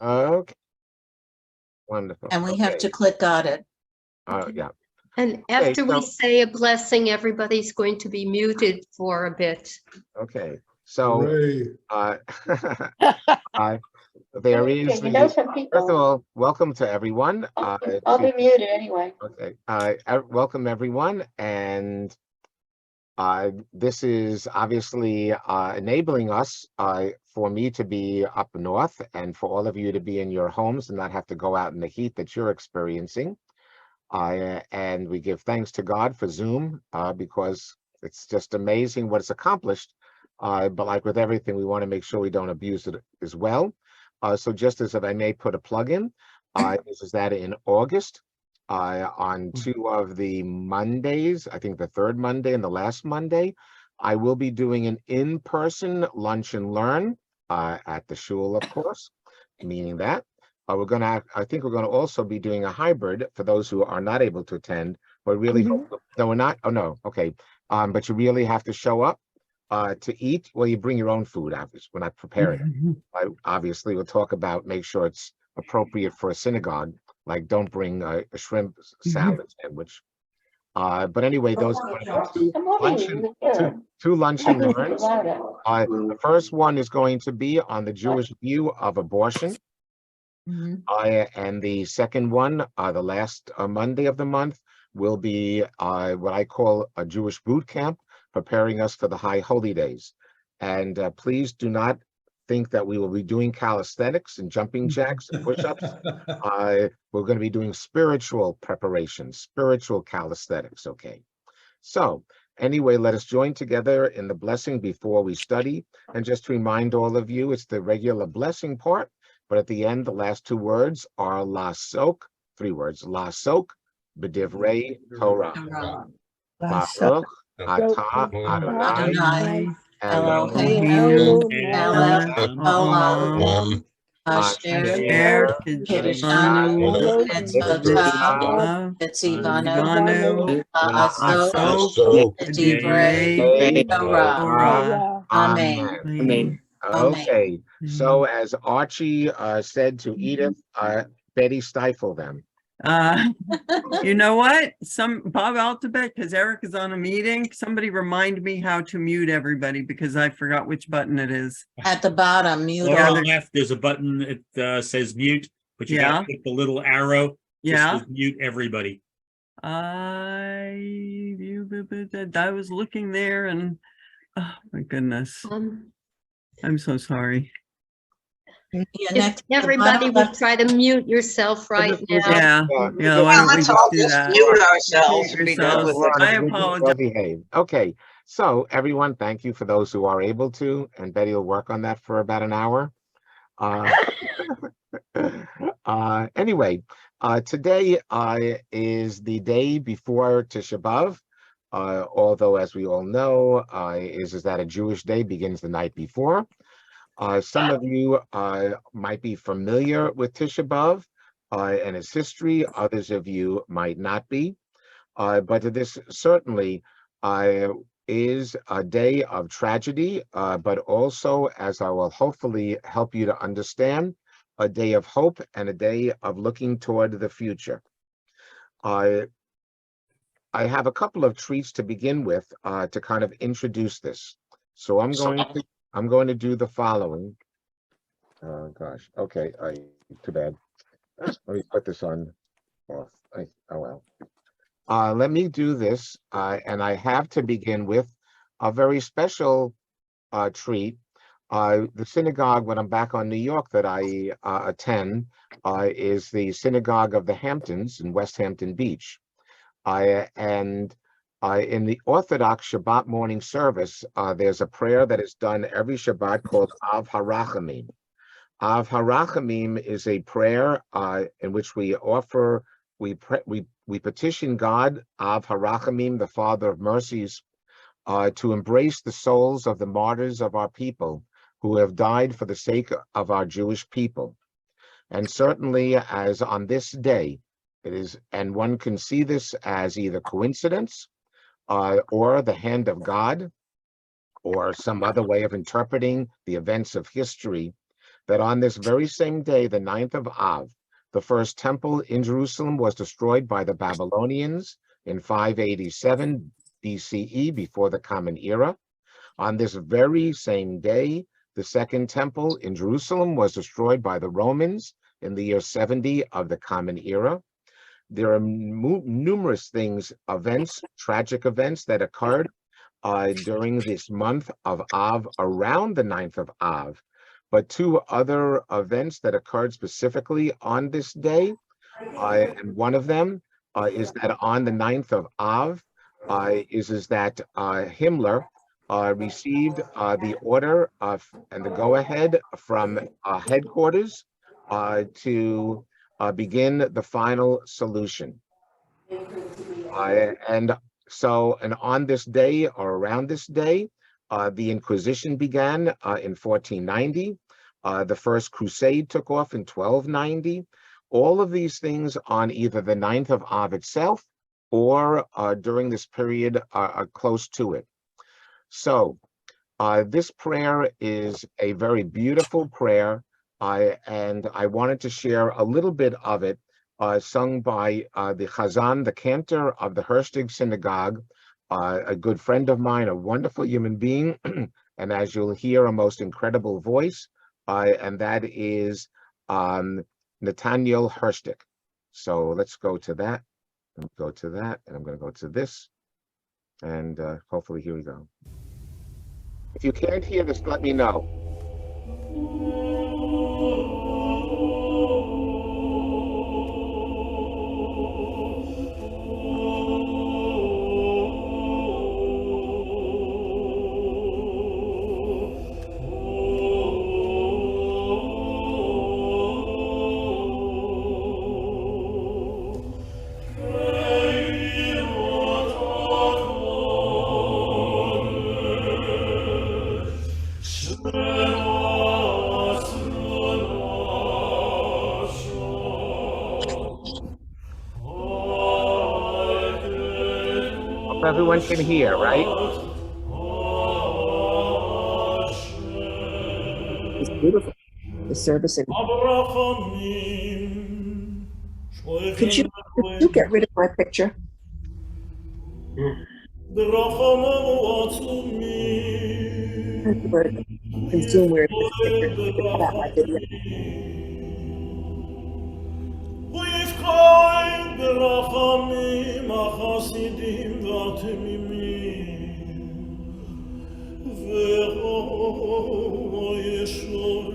Okay, wonderful. And we have Okay. to click on it. Yeah. And Okay, after we so- say a blessing, everybody's going to be muted for a bit. Okay. So, Hooray. there is Okay, you know some first of people, all, welcome to everyone. I'll be muted anyway. Okay. Welcome everyone, and this is obviously enabling us for me to be up north and for all of you to be in your homes and not have to go out in the heat that you're experiencing. And we give thanks to God for Zoom because it's just amazing what it's accomplished. But like with everything, we want to make sure we don't abuse it as well. So just as if I may put a plug in, this is that in August, on 2 of the Mondays, I think the third Monday and the last Monday, I will be doing an in-person lunch and learn at the shul, of course, meaning that. I think we're gonna also be doing a hybrid for those who are not able to attend, but really, no, we're not, oh no, okay. But you really have to show up to eat. Well, you bring your own food, obviously, we're not preparing it. Obviously, we'll talk about, make sure it's appropriate for a synagogue, like don't bring a shrimp salad sandwich. But anyway, those are two lunch and learns. The first one is going to be on the Jewish view of abortion. And the second one, the last Monday of the month, will be what I call a Jewish boot camp, preparing us for the high holy days. And please do not think that we will be doing calisthenics and jumping jacks and push-ups. We're going to be doing spiritual preparations, spiritual calisthenics, okay? So anyway, let us join together in the blessing before we study. And just to remind all of you, it's the regular blessing part. But at the end, the last two words are lasok, 3 words, lasok, b'divrei Torah. Baruch atah Adonai Eloheinu melech haolam asher kiddushanu mitzvotav v'tzivanu la'asok b'divrei Torah. Amen. Okay, so as Archie said to Edith, Betty, stifle them. You know what? Bob Altabet, because Eric is on a meeting. Somebody remind me how to mute everybody because I forgot which button it is. At the bottom, mute. Lower left, there's a button. It says mute, but you gotta click the little arrow. Yeah. Just mute everybody. I was looking there and oh my goodness. I'm so sorry. If everybody would try to mute yourself right now. Yeah. Why don't we let's just all do just that? mute ourselves and be done with it. I apologize. Okay, so everyone, thank you for those who are able to, and Betty will work on that for about an hour. Anyway, today is the day before Tisha B'Av. Although, as we all know, is that a Jewish day begins the night before. Some of you might be familiar with Tisha B'Av and its history. Others of you might not be. But this certainly is a day of tragedy, but also, as I will hopefully help you to understand, a day of hope and a day of looking toward the future. I have a couple of treats to begin with to kind of introduce this. So I'm going to do the following. Oh gosh, okay, too bad. Let me put this on off. Oh well. Let me do this, and I have to begin with a very special treat. The synagogue, when I'm back on New York, that I attend is the Synagogue of the Hamptons in West Hampton Beach. And in the Orthodox Shabbat morning service, there's a prayer that is done every Shabbat called Av HaRachamim. Av HaRachamim is a prayer in which we offer, we petition God, Av HaRachamim, the Father of mercies, to embrace the souls of the martyrs of our people who have died for the sake of our Jewish people. And certainly, as on this day, it is, and one can see this as either coincidence or the hand of God or some other way of interpreting the events of history, that on this very same day, the 9th of Av, the first temple in Jerusalem was destroyed by the Babylonians in 587 BCE, before the Common Era. On this very same day, the second temple in Jerusalem was destroyed by the Romans in the year 70 of the Common Era. There are numerous events, tragic events that occurred during this month of Av, around the 9th of Av. But two other events that occurred specifically on this day, and one of them is that on the 9th of Av, is that Himmler received the order and the go-ahead from headquarters to begin the final solution. And on this day, or around this day, the Inquisition began in 1490. The First Crusade took off in 1290. All of these things on either the 9th of Av itself or during this period close to it. So this prayer is a very beautiful prayer, and I wanted to share a little bit of it, sung by the Chazan, the cantor of the Herstig Synagogue, a good friend of mine, a wonderful human being, and as you'll hear, a most incredible voice, and that is Nathaniel Herstig. So let's go to that. And go to that, and I'm going to go to this, and hopefully here we go. If you can't hear this, let me know. Everyone can hear, right? It's beautiful. The service. Could you get rid of my picture? Consume where this picture. You can cut out my video. ברחמים החסידים והתמימים והישורים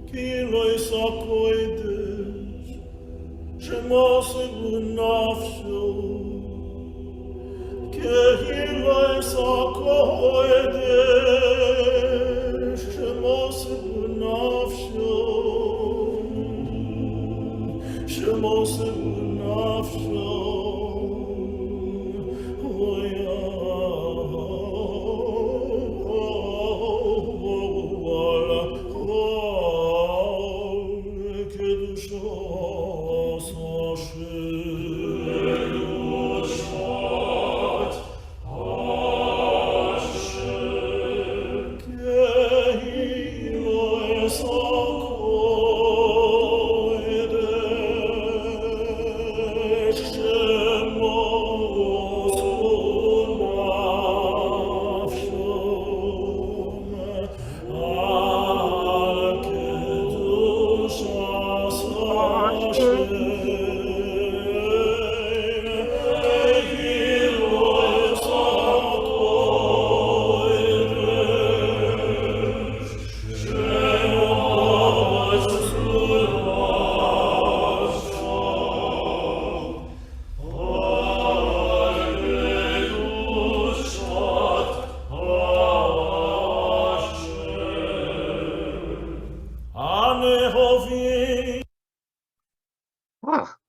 כי לא יישא קודש שמוסד בנפשו כי לא יישא קודש שמוסד בנפשו שמוסד בנפשו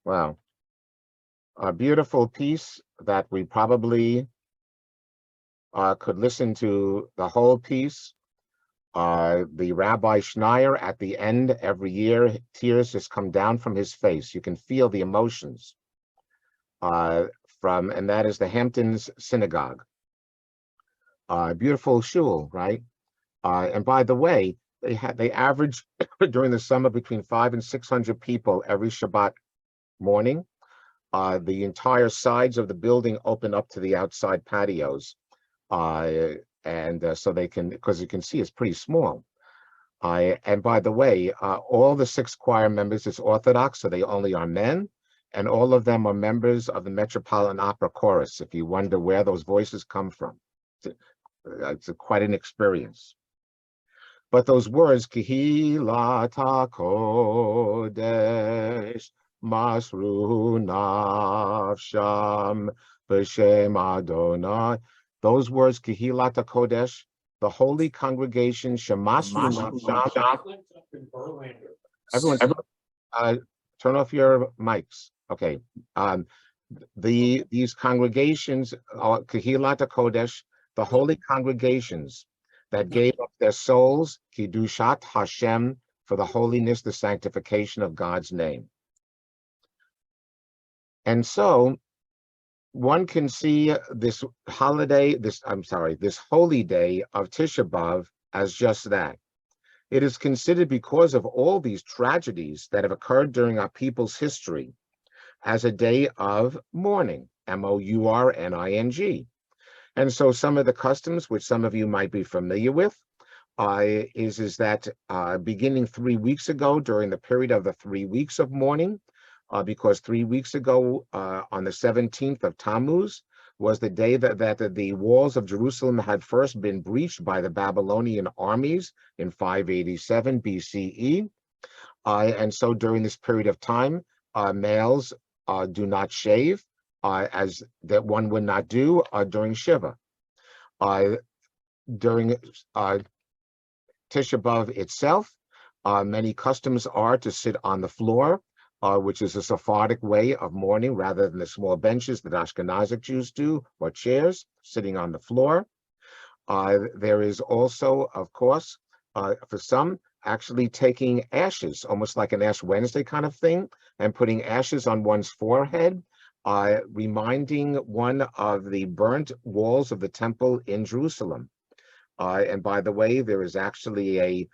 Wow. A beautiful piece that we probably could listen to the whole piece. The Rabbi Schneier at the end every year, tears just come down from his face. You can feel the emotions and that is the Hamptons Synagogue. Beautiful shul, right? And by the way, they average during the summer between 500 and 600 people every Shabbat morning. The entire sides of the building open up to the outside patios. So they can, because you can see it's pretty small. And by the way, all the 6 choir members is Orthodox, so they only are men, and all of them are members of the Metropolitan Opera Chorus, if you wonder where those voices come from. It's quite an experience. But those words, Kihilat HaKodesh, Masru Nafsham, B'Shem Adonai, those words, Kihilat HaKodesh, the holy congregation, Shemasru Nafsham. Everyone, turn off your mics. Okay. These congregations, Kihilat HaKodesh, the holy congregations that gave up their souls, Kiddushat Hashem, for the holiness, the sanctification of God's name. And so one can see this holiday, this holy day of Tisha B'Av as just that. It is considered, because of all these tragedies that have occurred during our people's history, as a day of mourning, mourning. And so some of the customs, which some of you might be familiar with, is that beginning 3 weeks ago, during the period of the 3 weeks of mourning, because 3 weeks ago, on the 17th of Tammuz, was the day that the walls of Jerusalem had first been breached by the Babylonian armies in 587 BCE. And so during this period of time, males do not shave, as that one would not do during Shiva. During Tisha B'Av itself, many customs are to sit on the floor, which is a Sephardic way of mourning, rather than the small benches that Ashkenazic Jews do, or chairs, sitting on the floor. There is also, of course, for some, actually taking ashes, almost like an Ash Wednesday kind of thing, and putting ashes on one's forehead, reminding one of the burnt walls of the temple in Jerusalem. And by the way, there is actually a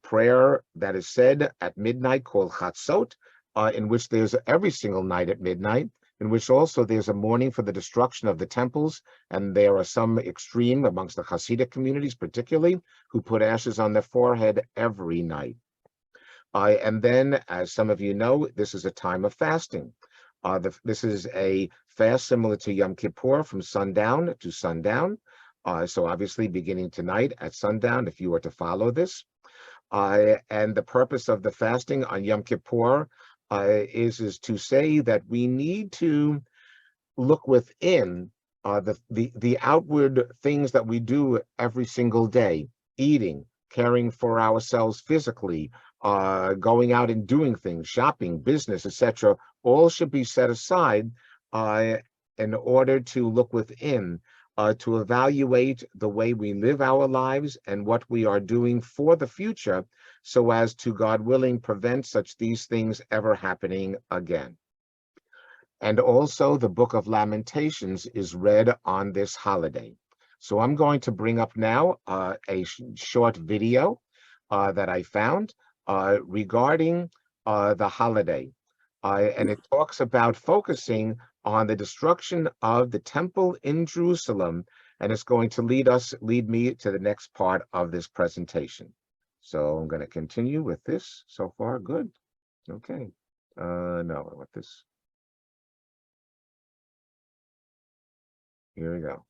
prayer that is said at midnight called Chatzot, in which there's every single night at midnight, in which also there's a mourning for the destruction of the temples. And there are some extreme amongst the Hasidic communities, particularly, who put ashes on their forehead every night. And then, as some of you know, this is a time of fasting. This is a fast similar to Yom Kippur, from sundown to sundown. So obviously beginning tonight at sundown, if you were to follow this. And the purpose of the fasting on Yom Kippur is to say that we need to look within the outward things that we do every single day: eating, caring for ourselves physically, going out and doing things, shopping, business, etc. All should be set aside in order to look within, to evaluate the way we live our lives and what we are doing for the future, so as to, God willing, prevent these things ever happening again. And also the Book of Lamentations is read on this holiday. So I'm going to bring up now a short video that I found regarding the holiday. And it talks about focusing on the destruction of the temple in Jerusalem, and it's going to lead me to the next part of this presentation. So I'm going to continue with this. So far, good. Okay. No, I want this. Here we go.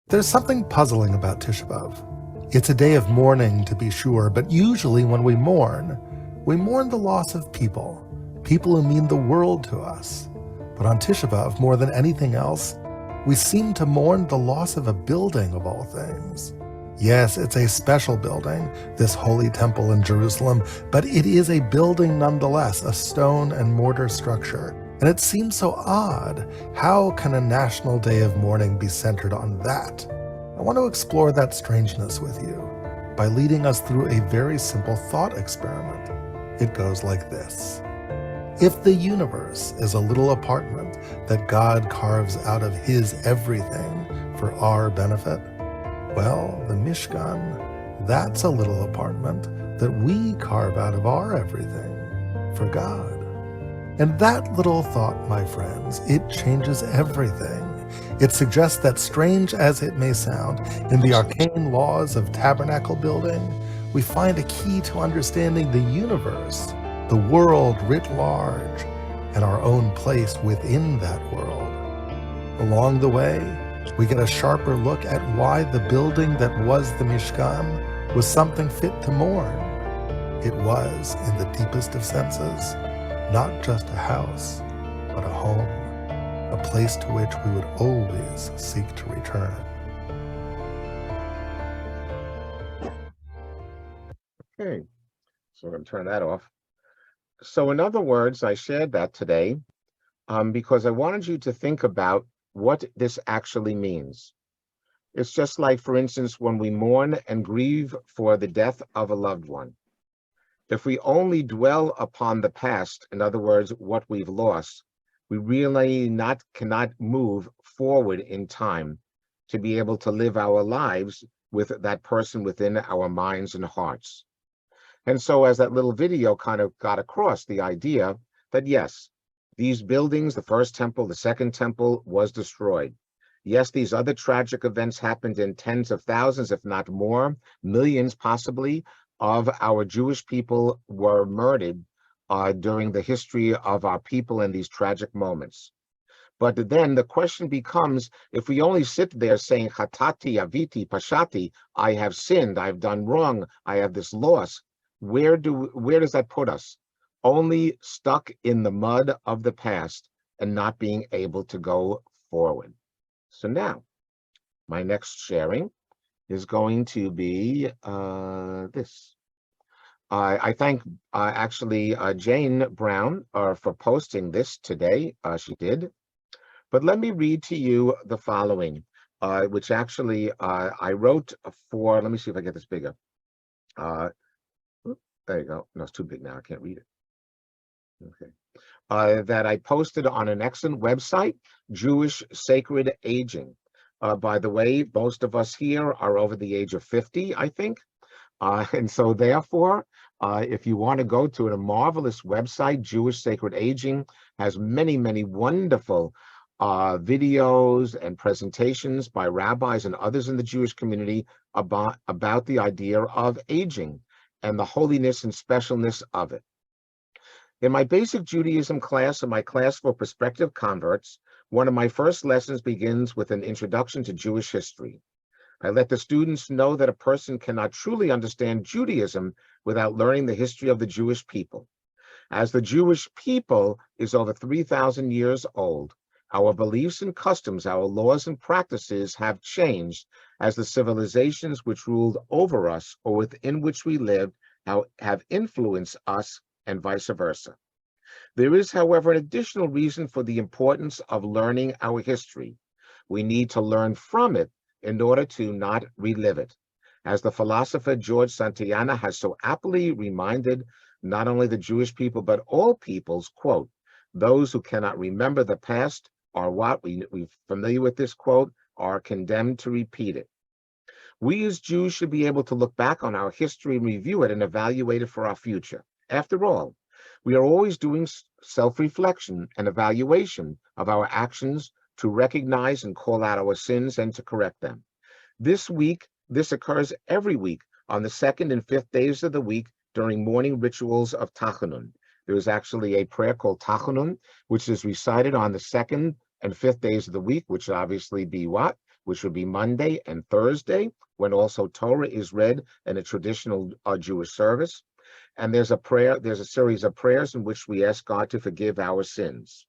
There's something puzzling about Tisha B'Av. It's a day of mourning, to be sure, but usually when we mourn the loss of people who mean the world to us. But on Tisha B'Av, more than anything else, we seem to mourn the loss of a building, of all things. Yes, it's a special building, this holy temple in Jerusalem, but it is a building nonetheless, a stone and mortar structure. And it seems so odd. How can a national day of mourning be centered on that? I want to explore that strangeness with you by leading us through a very simple thought experiment. It goes like this. If the universe is a little apartment that God carves out of his everything for our benefit, well, the Mishkan That's a little apartment that we carve out of our everything for God. And that little thought, my friends, it changes everything. It suggests that, strange as it may sound, in the arcane laws of tabernacle building, we find a key to understanding the universe, the world writ large, and our own place within that world. Along the way, we get a sharper look at why the building that was the Mishkan was something fit to mourn. It was, in the deepest of senses, not just a house, but a home, a place to which we would always seek to return. Okay, so I'm going to turn that off. So in other words, I shared that today because I wanted you to think about what this actually means. It's just like, for instance, when we mourn and grieve for the death of a loved one. If we only dwell upon the past, in other words, what we've lost, we really cannot move forward in time to be able to live our lives with that person within our minds and hearts. And so as that little video kind of got across the idea that yes, these buildings, the first temple, the second temple was destroyed. Yes, these other tragic events happened in tens of thousands, if not more, millions possibly, of our Jewish people were murdered during the history of our people in these tragic moments. But then the question becomes, if we only sit there saying, Chatati, Aviti, Pashati, I have sinned, I've done wrong, I have this loss, where does that put us? Only stuck in the mud of the past and not being able to go forward. So now, my next sharing is going to be this. I thank actually Jane Brown for posting this today. She did. But let me read to you the following, which actually I wrote for, let me see if I get this bigger. There you go. No, it's too big now. I can't read it. Okay. That I posted on an excellent website, Jewish Sacred Aging. By the way, most of us here are over the age of 50, I think. And so therefore, if you want to go to a marvelous website, Jewish Sacred Aging has many, many wonderful videos and presentations by rabbis and others in the Jewish community about the idea of aging and the holiness and specialness of it. In my basic Judaism class and my class for prospective converts, one of my first lessons begins with an introduction to Jewish history. I let the students know that a person cannot truly understand Judaism without learning the history of the Jewish people. As the Jewish people is over 3,000 years old, our beliefs and customs, our laws and practices have changed as the civilizations which ruled over us or within which we lived have influenced us and vice versa. There is, however, an additional reason for the importance of learning our history. We need to learn from it in order to not relive it. As the philosopher George Santayana has so aptly reminded not only the Jewish people, but all peoples, quote, those who cannot remember the past are what, we're familiar with this quote, are condemned to repeat it. We as Jews should be able to look back on our history and review it and evaluate it for our future. After all, we are always doing self-reflection and evaluation of our actions to recognize and call out our sins and to correct them. This occurs every week on the second and fifth days of the week during morning rituals of Tachanun. There is actually a prayer called Tachanun, which is recited on the second and fifth days of the week, which would obviously be what? Which would be Monday and Thursday, when also Torah is read in a traditional Jewish service. And there's a series of prayers in which we ask God to forgive our sins.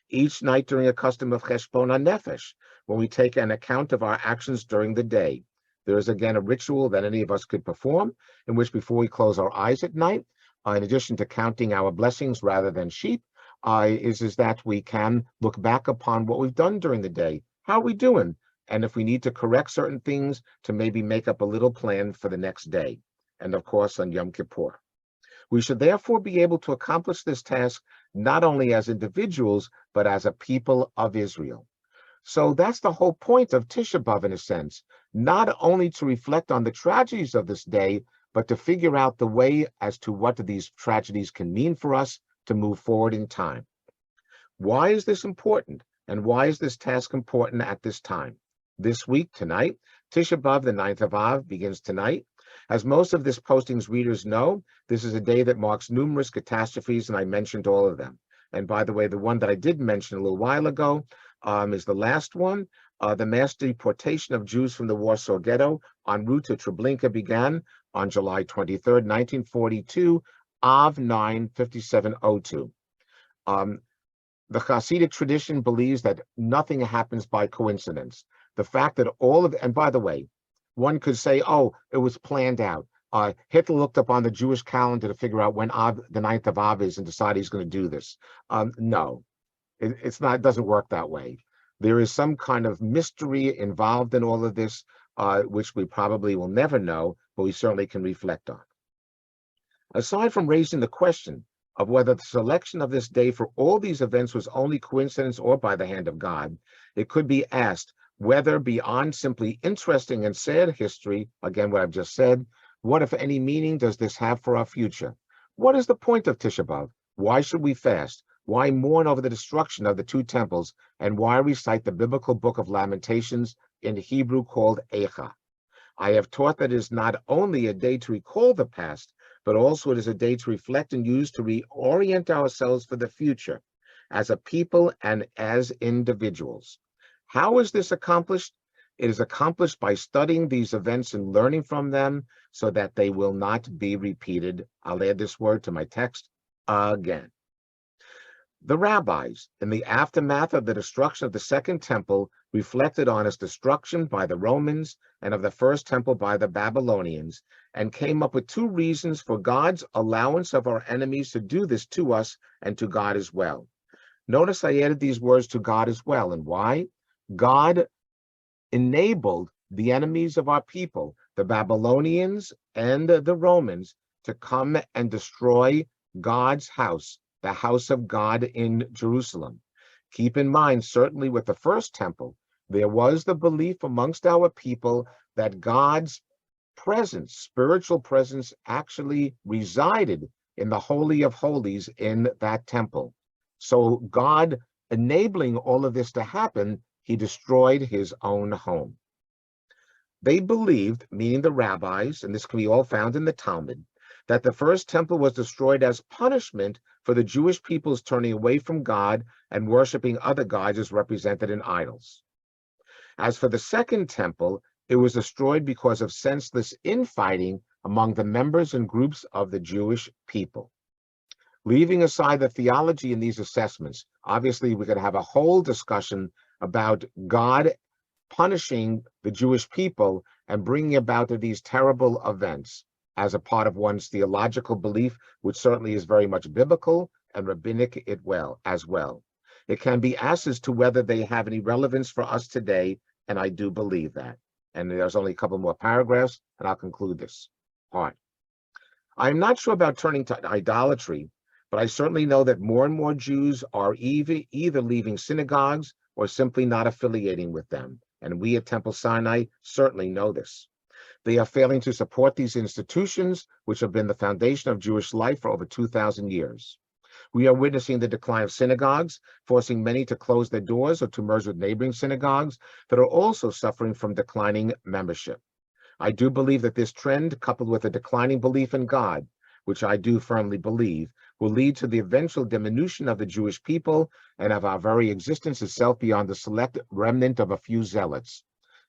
Each night during a custom of Cheshbon HaNefesh, when we take an account of our actions during the day, there is again a ritual that any of us could perform, in which before we close our eyes at night, in addition to counting our blessings rather than sheep, is that we can look back upon what we've done during the day. How are we doing? And if we need to correct certain things, to maybe make up a little plan for the next day. And of course, on Yom Kippur. We should therefore be able to accomplish this task not only as individuals, but as a people of Israel. So that's the whole point of Tisha B'Av, in a sense, not only to reflect on the tragedies of this day, but to figure out the way as to what these tragedies can mean for us to move forward in time. Why is this important? And why is this task important at this time? This week, tonight, Tisha B'Av, the 9th of Av, begins tonight. As most of this posting's readers know, this is a day that marks numerous catastrophes, and I mentioned all of them. And by the way, the one that I did mention a little while ago is the last one. The mass deportation of Jews from the Warsaw Ghetto en route to Treblinka began on July 23rd, 1942, Av 9, 5702. The Hasidic tradition believes that nothing happens by coincidence. The fact that and by the way, one could say, oh, it was planned out. Hitler looked up on the Jewish calendar to figure out when the 9th of Av is and decided he's going to do this. No, it's not. It doesn't work that way. There is some kind of mystery involved in all of this, which we probably will never know, but we certainly can reflect on. Aside from raising the question of whether the selection of this day for all these events was only coincidence or by the hand of God, it could be asked whether, beyond simply interesting and sad history, again what I've just said, what, if any, meaning does this have for our future? What is the point of Tisha B'Av? Why should we fast? Why mourn over the destruction of the two temples? And why recite the biblical book of Lamentations in Hebrew called Eicha? I have taught that it is not only a day to recall the past, but also it is a day to reflect and use to reorient ourselves for the future as a people and as individuals. How is this accomplished? It is accomplished by studying these events and learning from them so that they will not be repeated. I'll add this word to my text again. The rabbis, in the aftermath of the destruction of the Second Temple, reflected on its destruction by the Romans and of the First Temple by the Babylonians, and came up with two reasons for God's allowance of our enemies to do this to us and to God as well. Notice I added these words to God as well. And why? God enabled the enemies of our people, the Babylonians and the Romans, to come and destroy God's house, the house of God in Jerusalem. Keep in mind, certainly with the First Temple, there was the belief amongst our people that God's presence, spiritual presence, actually resided in the Holy of Holies in that temple. So God, enabling all of this to happen, he destroyed his own home. They believed, meaning the rabbis, and this can be all found in the Talmud, that the First Temple was destroyed as punishment for the Jewish people's turning away from God and worshiping other gods as represented in idols. As for the Second Temple, it was destroyed because of senseless infighting among the members and groups of the Jewish people. Leaving aside the theology in these assessments, obviously we're going to have a whole discussion about God punishing the Jewish people and bringing about these terrible events as a part of one's theological belief, which certainly is very much biblical and rabbinic as well. It can be asked as to whether they have any relevance for us today, and I do believe that. And there's only a couple more paragraphs, and I'll conclude this part. I'm not sure about turning to idolatry, but I certainly know that more and more Jews are either leaving synagogues or simply not affiliating with them. And we at Temple Sinai certainly know this. They are failing to support these institutions, which have been the foundation of Jewish life for over 2,000 years. We are witnessing the decline of synagogues, forcing many to close their doors or to merge with neighboring synagogues that are also suffering from declining membership. I do believe that this trend, coupled with a declining belief in God, which I do firmly believe, will lead to the eventual diminution of the Jewish people and of our very existence itself beyond the select remnant of a few zealots.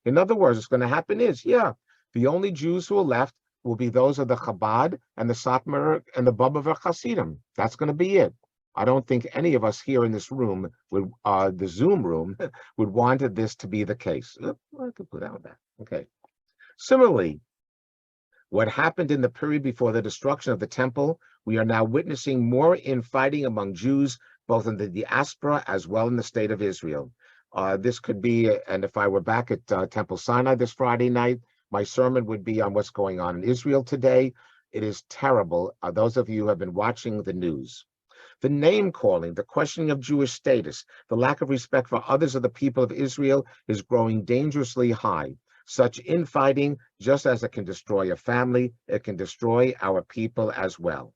In other words, what's going to happen is, the only Jews who are left will be those of the Chabad and the Satmar and the Bobovich Hasidim. That's going to be it. I don't think any of us here in this room, the Zoom room, would want this to be the case. I could put out that. Okay. Similarly, what happened in the period before the destruction of the temple, we are now witnessing more infighting among Jews, both in the diaspora as well in the state of Israel. This could be, and if I were back at Temple Sinai this Friday night, my sermon would be on what's going on in Israel today. It is terrible. Those of you who have been watching the news. The name calling, the questioning of Jewish status, the lack of respect for others of the people of Israel is growing dangerously high. Such infighting, just as it can destroy a family, it can destroy our people as well.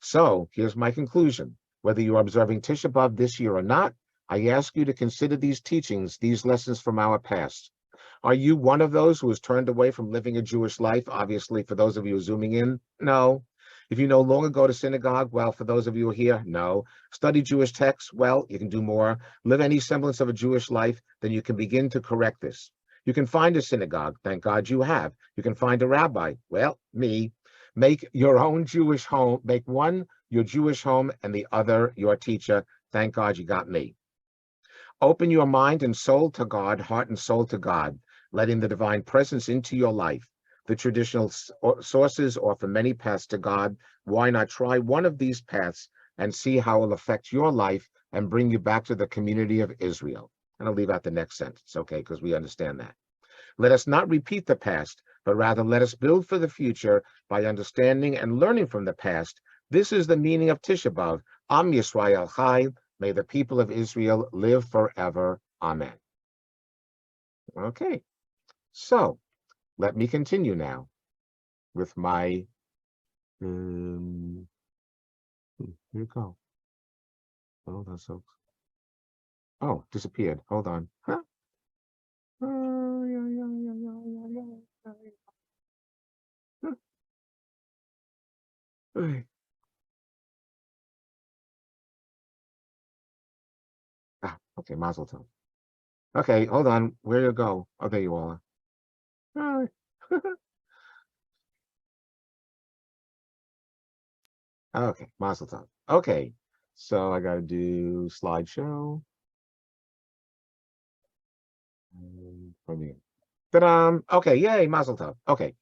So here's my conclusion. Whether you're observing Tisha B'Av this year or not, I ask you to consider these teachings, these lessons from our past. Are you one of those who has turned away from living a Jewish life? Obviously, for those of you zooming in, no. If you no longer go to synagogue, well, for those of you here, no. Study Jewish texts, well, you can do more. Live any semblance of a Jewish life, then you can begin to correct this. You can find a synagogue, thank God you have. You can find a rabbi, well, me. Make your own Jewish home, make one your Jewish home and the other your teacher. Thank God you got me. Open your mind and soul to God, heart and soul to God, letting the divine presence into your life. The traditional sources offer many paths to God. Why not try one of these paths and see how it will affect your life and bring you back to the community of Israel? And I'll leave out the next sentence, okay, because we understand that. Let us not repeat the past, but rather let us build for the future by understanding and learning from the past. This is the meaning of Tisha B'Av. Am Yisrael Chai. May the people of Israel live forever. Amen. Okay, so let me continue now with my, here we go. Oh, that's so, oh, disappeared. Hold on. Huh? Okay, Mazel Tov. Okay, hold on. Where you go? Oh, there you all are. Okay, Mazel Tov. Okay, so I got to do slideshow. Ta-da! Okay, yay, Mazel Tov. Okay.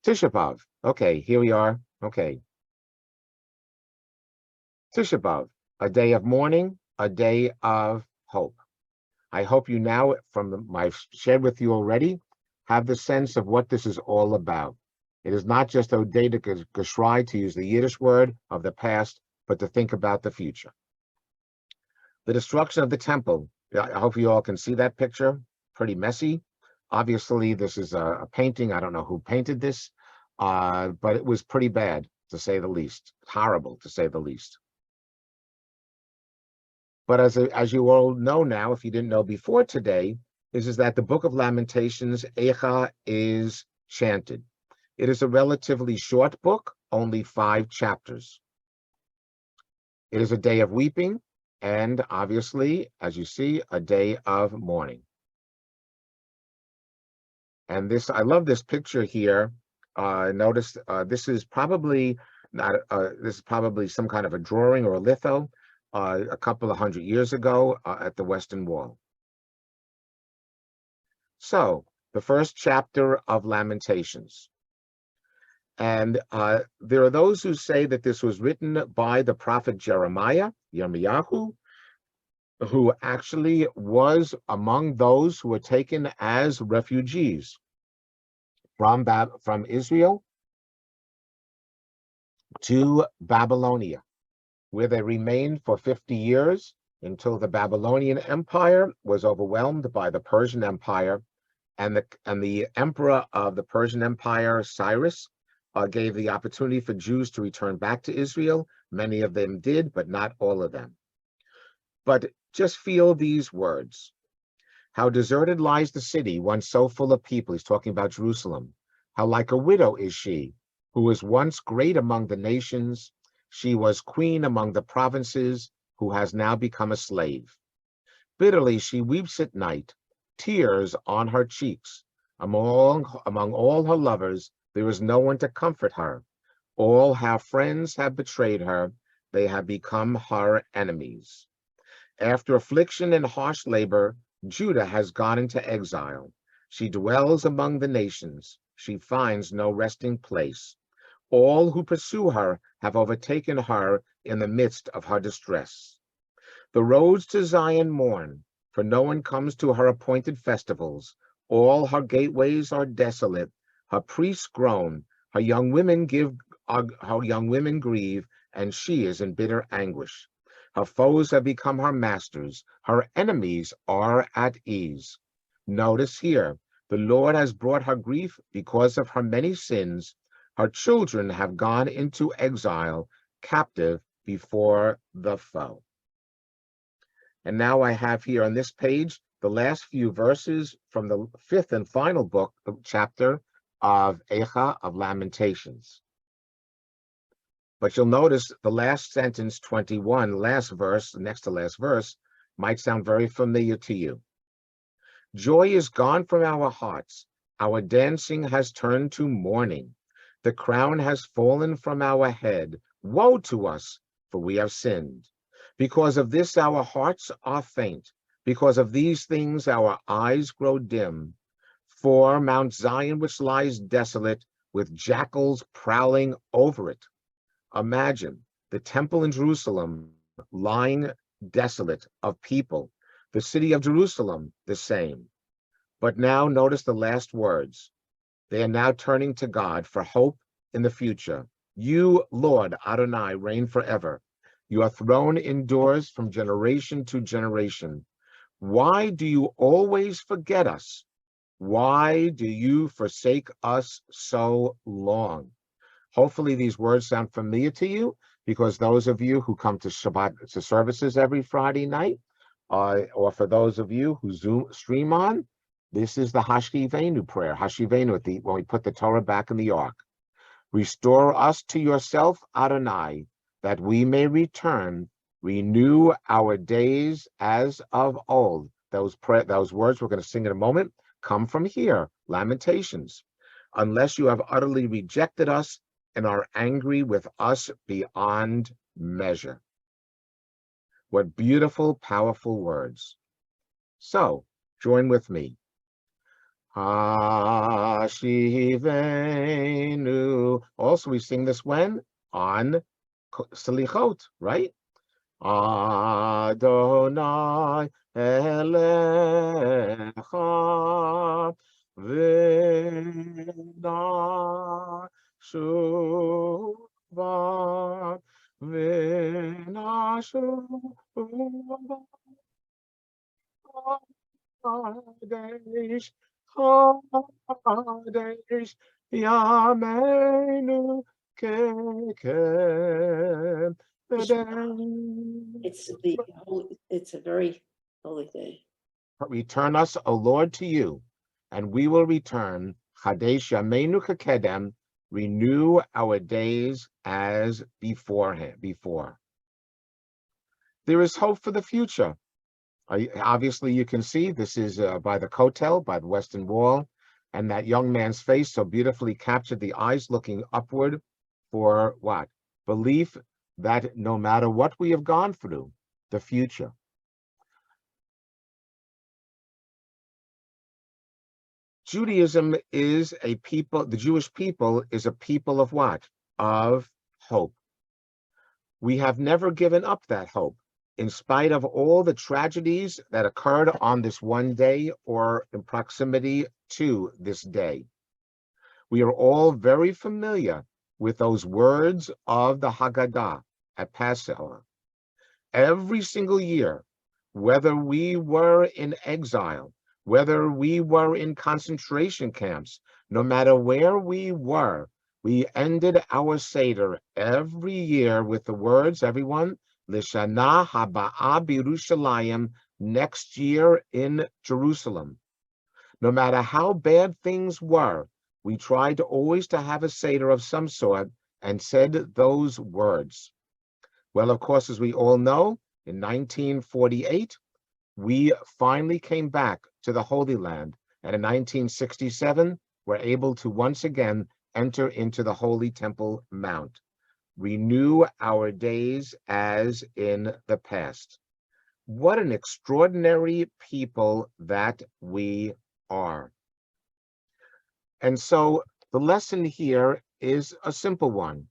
Tisha B'Av. Okay, here we are. Okay. Tisha B'Av, a day of mourning, a day of hope. I hope you now, from my shared with you already, have the sense of what this is all about. It is not just a day to geschrei, to use the Yiddish word, of the past, but to think about the future. The destruction of the temple. I hope you all can see that picture. Pretty messy. Obviously, this is a painting. I don't know who painted this, but it was pretty bad, to say the least. Horrible, to say the least. But as you all know now, if you didn't know before today, is that the Book of Lamentations, Eicha, is chanted. It is a relatively short book, only 5 chapters. It is a day of weeping, and obviously, as you see, a day of mourning. And this, I love this picture here. Notice this is probably not. This is probably some kind of a drawing or a litho, a couple of 100 years ago at the Western Wall. So the first chapter of Lamentations. And there are those who say that this was written by the prophet Jeremiah, Yirmiyahu, who actually was among those who were taken as refugees from Israel to Babylonia, where they remained for 50 years until the Babylonian Empire was overwhelmed by the Persian Empire, and the emperor of the Persian Empire, Cyrus, gave the opportunity for Jews to return back to Israel. Many of them did, but not all of them. But just feel these words. How deserted lies the city, once so full of people. He's talking about Jerusalem. How like a widow is she, who was once great among the nations. She was queen among the provinces, who has now become a slave. Bitterly she weeps at night, tears on her cheeks. Among all her lovers, there is no one to comfort her. All her friends have betrayed her. They have become her enemies. After affliction and harsh labor, Judah has gone into exile. She dwells among the nations. She finds no resting place. All who pursue her have overtaken her in the midst of her distress. The roads to Zion mourn, for no one comes to her appointed festivals. All her gateways are desolate. Her priests groan. Her young women grieve, and she is in bitter anguish. Her foes have become her masters. Her enemies are at ease. Notice here, the Lord has brought her grief because of her many sins. Her children have gone into exile, captive before the foe. And now I have here on this page the last few verses from the 5th and final book, chapter of Eicha, of Lamentations. But you'll notice the last sentence, 21, last verse, next to last verse, might sound very familiar to you. Joy is gone from our hearts. Our dancing has turned to mourning. The crown has fallen from our head. Woe to us, for we have sinned. Because of this, our hearts are faint. Because of these things, our eyes grow dim. For Mount Zion, which lies desolate, with jackals prowling over it. Imagine the temple in Jerusalem lying desolate of people, the city of Jerusalem the same. But now notice the last words. They are now turning to God for hope in the future. You, Lord Adonai, reign forever. Your throne endures from generation to generation. Why do you always forget us? Why do you forsake us so long? Hopefully these words sound familiar to you, because those of you who come to Shabbat to services every Friday night, or for those of you who stream on, this is the Hashivenu prayer, Hashivenu, when we put the Torah back in the ark. Restore us to yourself, Adonai, that we may return, renew our days as of old. Those words we're going to sing in a moment come from here, Lamentations. Unless you have utterly rejected us and are angry with us beyond measure. What beautiful, powerful words. So, join with me. Hashivenu. Also, we sing this when? On Selichot, right? Adonai Elecha V'nashuva V'nashuva Chodesh Chodesh Yameinu Kekem. It's a very holy day. Return us, O Lord, to you, and we will return. Chadesh Yameinu Kekedem, renew our days as before. There is hope for the future. Obviously, you can see this is by the Kotel, by the Western Wall, and that young man's face so beautifully captured the eyes looking upward for what? Belief that no matter what we have gone through, the future. Judaism is a people, the Jewish people is a people of what? Of hope. We have never given up that hope, in spite of all the tragedies that occurred on this one day or in proximity to this day. We are all very familiar with those words of the Haggadah at Passover. Every single year, whether we were in exile, whether we were in concentration camps, no matter where we were, we ended our Seder every year with the words, everyone, Lishana Haba'a B'Yerushalayim, next year in Jerusalem. No matter how bad things were, we tried always to have a Seder of some sort and said those words. Well, of course, as we all know, in 1948, we finally came back to the Holy Land, and in 1967, we're able to once again enter into the Holy Temple Mount, renew our days as in the past. What an extraordinary people that we are. And so the lesson here is a simple one.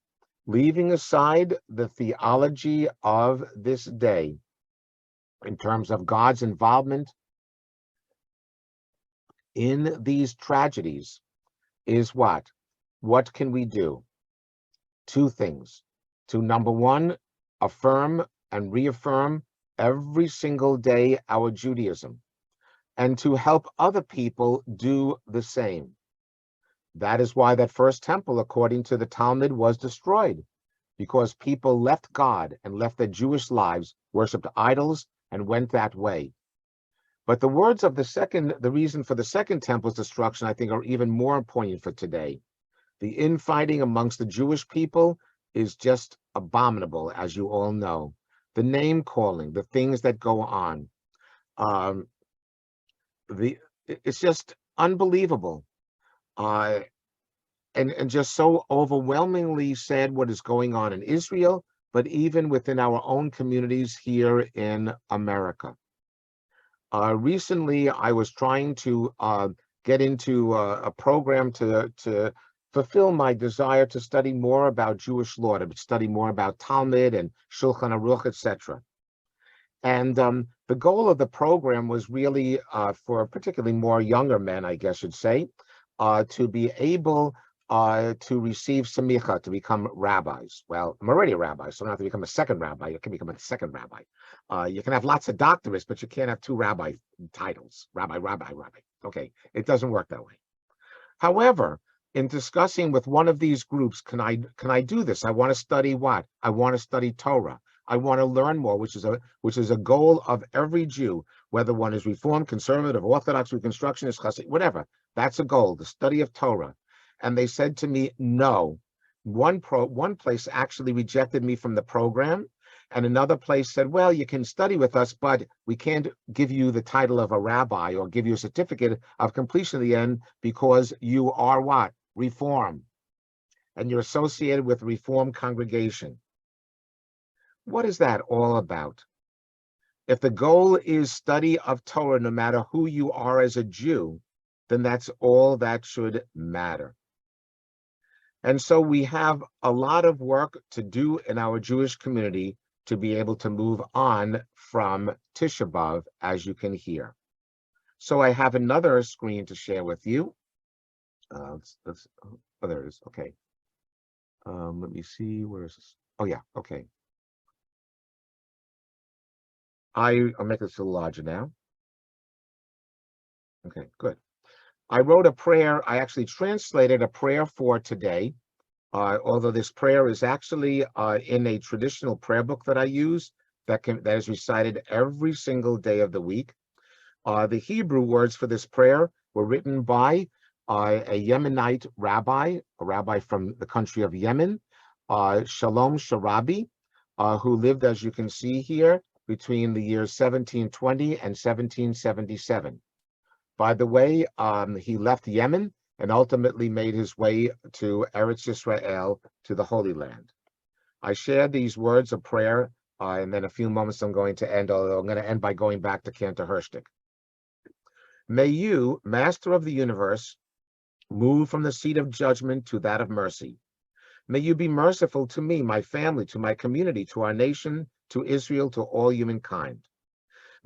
Leaving aside the theology of this day in terms of God's involvement in these tragedies is what? What can we do? Two things. To number one, affirm and reaffirm every single day our Judaism. and to help other people do the same. That is why that first temple, according to the Talmud, was destroyed, because people left God and left their Jewish lives, worshipped idols, and went that way. But the words of the reason for the second temple's destruction, I think, are even more poignant for today. The infighting amongst the Jewish people is just abominable, as you all know. The name calling, the things that go on, it's just unbelievable, and just so overwhelmingly sad what is going on in Israel, but even within our own communities here in America. Recently, I was trying to get into a program to fulfill my desire to study more about Jewish law, to study more about Talmud and Shulchan Aruch, etc. And the goal of the program was really for particularly more younger men, I guess you'd say, to be able to receive samicha, to become rabbis. Well, I'm already a rabbi, so I don't have to become a second rabbi. You can become a second rabbi. You can have lots of doctorates, but you can't have two rabbi titles. Rabbi. Okay, it doesn't work that way. However, in discussing with one of these groups, can I do this? I want to study what? I want to study Torah. I want to learn more, which is a goal of every Jew, whether one is Reformed, Conservative, Orthodox, Reconstructionist, Chassid, whatever. That's a goal, the study of Torah. And they said to me, no. One place actually rejected me from the program, and another place said, well, you can study with us, but we can't give you the title of a rabbi or give you a certificate of completion at the end because you are what? Reform. And you're associated with Reformed congregation. What is that all about? If the goal is study of Torah, no matter who you are as a Jew, then that's all that should matter. And so we have a lot of work to do in our Jewish community to be able to move on from Tisha B'Av, as you can hear. So I have another screen to share with you. Oh, there it is. Okay. Let me see. Where is this? Oh, yeah. Okay. I'll make this a little larger now. Okay, good. I wrote a prayer. I actually translated a prayer for today, although this prayer is actually in a traditional prayer book that I use that is recited every single day of the week. The Hebrew words for this prayer were written by a Yemenite rabbi, a rabbi from the country of Yemen, Shalom Sharabi, who lived, as you can see here, between the years 1720 and 1777. By the way, he left Yemen and ultimately made his way to Eretz Yisrael, to the Holy Land. I shared these words of prayer, and then a few moments I'm going to end, although I'm going to end by going back to Cantor Hershtik. May you, Master of the universe, move from the seat of judgment to that of mercy. May you be merciful to me, my family, to my community, to our nation, to Israel, to all humankind.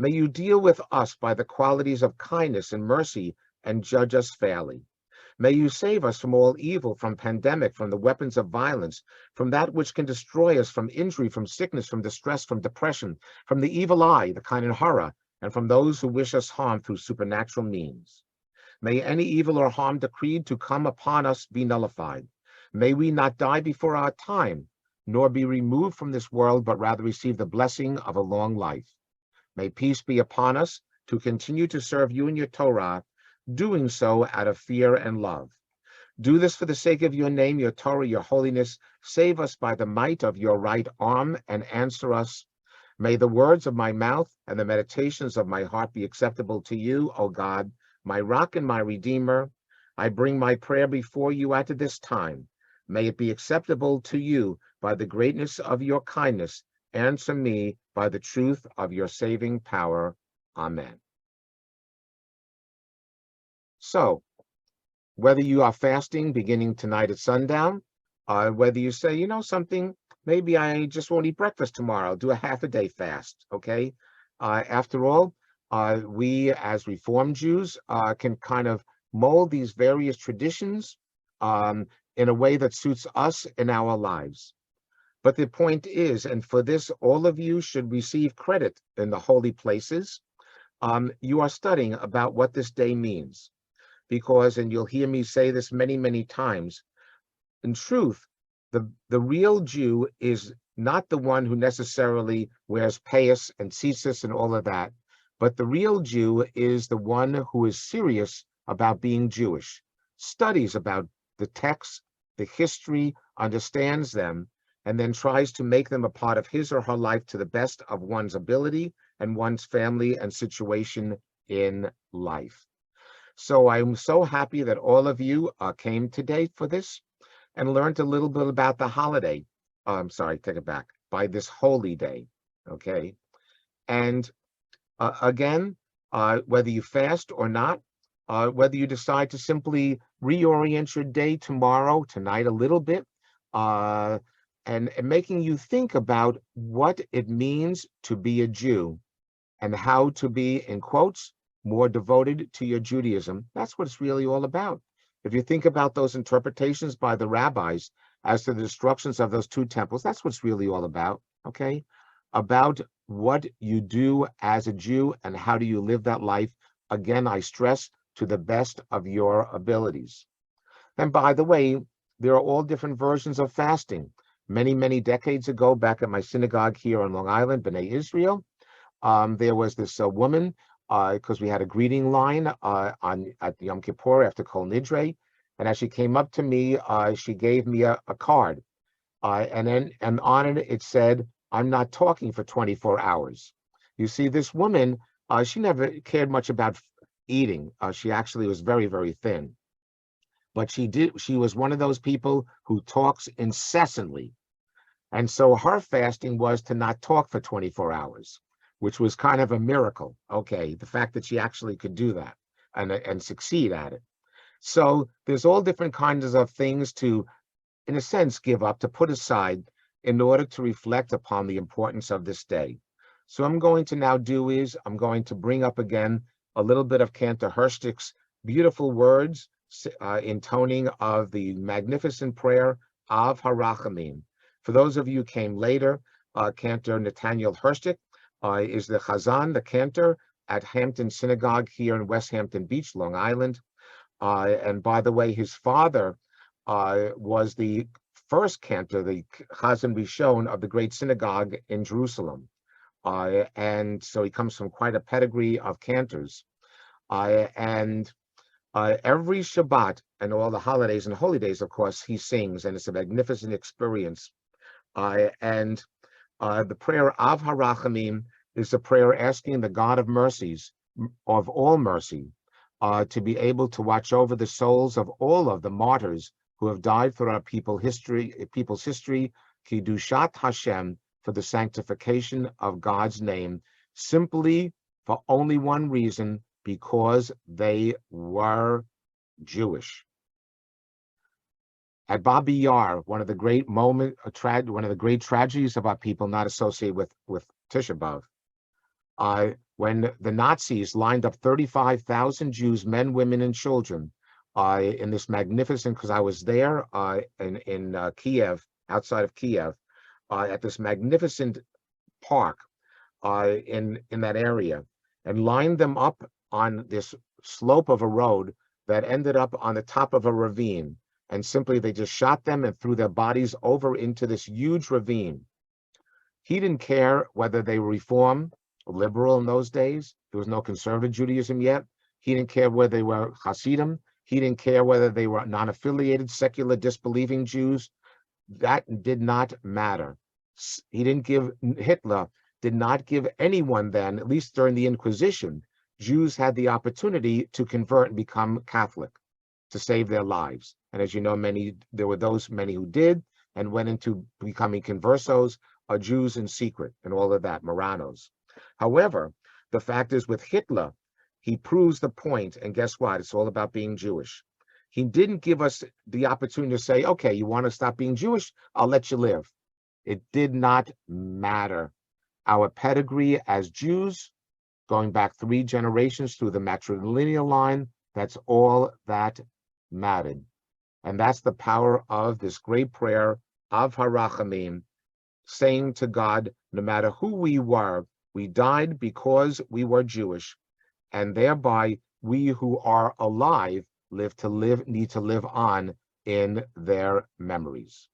May you deal with us by the qualities of kindness and mercy and judge us fairly. May you save us from all evil, from pandemic, from the weapons of violence, from that which can destroy us, from injury, from sickness, from distress, from depression, from the evil eye, the kind and horror, and from those who wish us harm through supernatural means. May any evil or harm decreed to come upon us be nullified. May we not die before our time, nor be removed from this world, but rather receive the blessing of a long life. May peace be upon us to continue to serve you in your Torah, doing so out of fear and love. Do this for the sake of your name, your Torah, your holiness. Save us by the might of your right arm and answer us. May the words of my mouth and the meditations of my heart be acceptable to you, O God, my rock and my redeemer. I bring my prayer before you at this time. May it be acceptable to you by the greatness of your kindness. Answer me by the truth of your saving power. Amen. So, whether you are fasting beginning tonight at sundown, whether you say, you know something, maybe I just won't eat breakfast tomorrow, do a half a day fast, okay? After all, we as Reformed Jews can kind of mold these various traditions in a way that suits us in our lives. But the point is, and for this, all of you should receive credit in the holy places, you are studying about what this day means. Because, and you'll hear me say this many, many times, in truth, the real Jew is not the one who necessarily wears payas and tzitzis and all of that, but the real Jew is the one who is serious about being Jewish, studies about the texts, the history, understands them, and then tries to make them a part of his or her life to the best of one's ability and one's family and situation in life. So I'm so happy that all of you came today for this and learned a little bit about the holiday. I'm sorry, take it back, by this holy day, okay? And again, whether you fast or not, whether you decide to simply reorient your day tomorrow, tonight a little bit, and making you think about what it means to be a Jew and how to be, in quotes, more devoted to your Judaism. That's what it's really all about. If you think about those interpretations by the rabbis as to the destructions of those two temples, that's what it's really all about, okay? About what you do as a Jew and how do you live that life, again, I stress, to the best of your abilities. And by the way, there are all different versions of fasting. Many, many decades ago, back at my synagogue here on Long Island, B'nai Israel, there was this woman, because we had a greeting line at Yom Kippur after Kol Nidre, and as she came up to me, she gave me a card, and on it said, "I'm not talking for 24 hours." You see, this woman, she never cared much about eating. She actually was very, very thin, but she was one of those people who talks incessantly, and so her fasting was to not talk for 24 hours. Which was kind of a miracle, okay, the fact that she actually could do that and succeed at it. So there's all different kinds of things to, in a sense, give up, to put aside in order to reflect upon the importance of this day. So I'm going to now do is, I'm going to bring up again a little bit of Cantor Hershtick's beautiful words, intoning of the magnificent prayer of Harachamim. For those of you who came later, Cantor Nathaniel Hershtick is the Chazan, the cantor at Hampton Synagogue here in West Hampton Beach, Long Island. And by the way, his father was the first cantor, the Chazan Rishon of the great synagogue in Jerusalem. And so he comes from quite a pedigree of cantors. And every Shabbat and all the holidays and holy days, of course, he sings, and it's a magnificent experience. The prayer of Harachamim is a prayer asking the God of mercies, of all mercy, to be able to watch over the souls of all of the martyrs who have died throughout people's history, Kidushat Hashem, for the sanctification of God's name, simply for only one reason, because they were Jewish. At Babi Yar, one of the great tragedies of our people not associated with Tisha B'Av, when the Nazis lined up 35,000 Jews, men, women, and children, in this magnificent, because I was there in Kiev, outside of Kiev, at this magnificent park in that area, and lined them up on this slope of a road that ended up on the top of a ravine. And simply they just shot them and threw their bodies over into this huge ravine. He didn't care whether they were Reform, liberal in those days. There was no conservative Judaism yet. He didn't care whether they were Hasidim. He didn't care whether they were non-affiliated, secular, disbelieving Jews. That did not matter. Hitler did not give anyone then, at least during the Inquisition, Jews had the opportunity to convert and become Catholic, to save their lives. And as you know, there were many who did and went into becoming conversos, Jews in secret, and all of that, Marranos. However, the fact is, with Hitler, he proves the point, and guess what? It's all about being Jewish. He didn't give us the opportunity to say, okay, you want to stop being Jewish? I'll let you live. It did not matter. Our pedigree as Jews, going back 3 generations through the matrilineal line, that's all that mattered. And that's the power of this great prayer of Harachamim, saying to God, no matter who we were, we died because we were Jewish. and thereby we who are alive need to live on in their memories.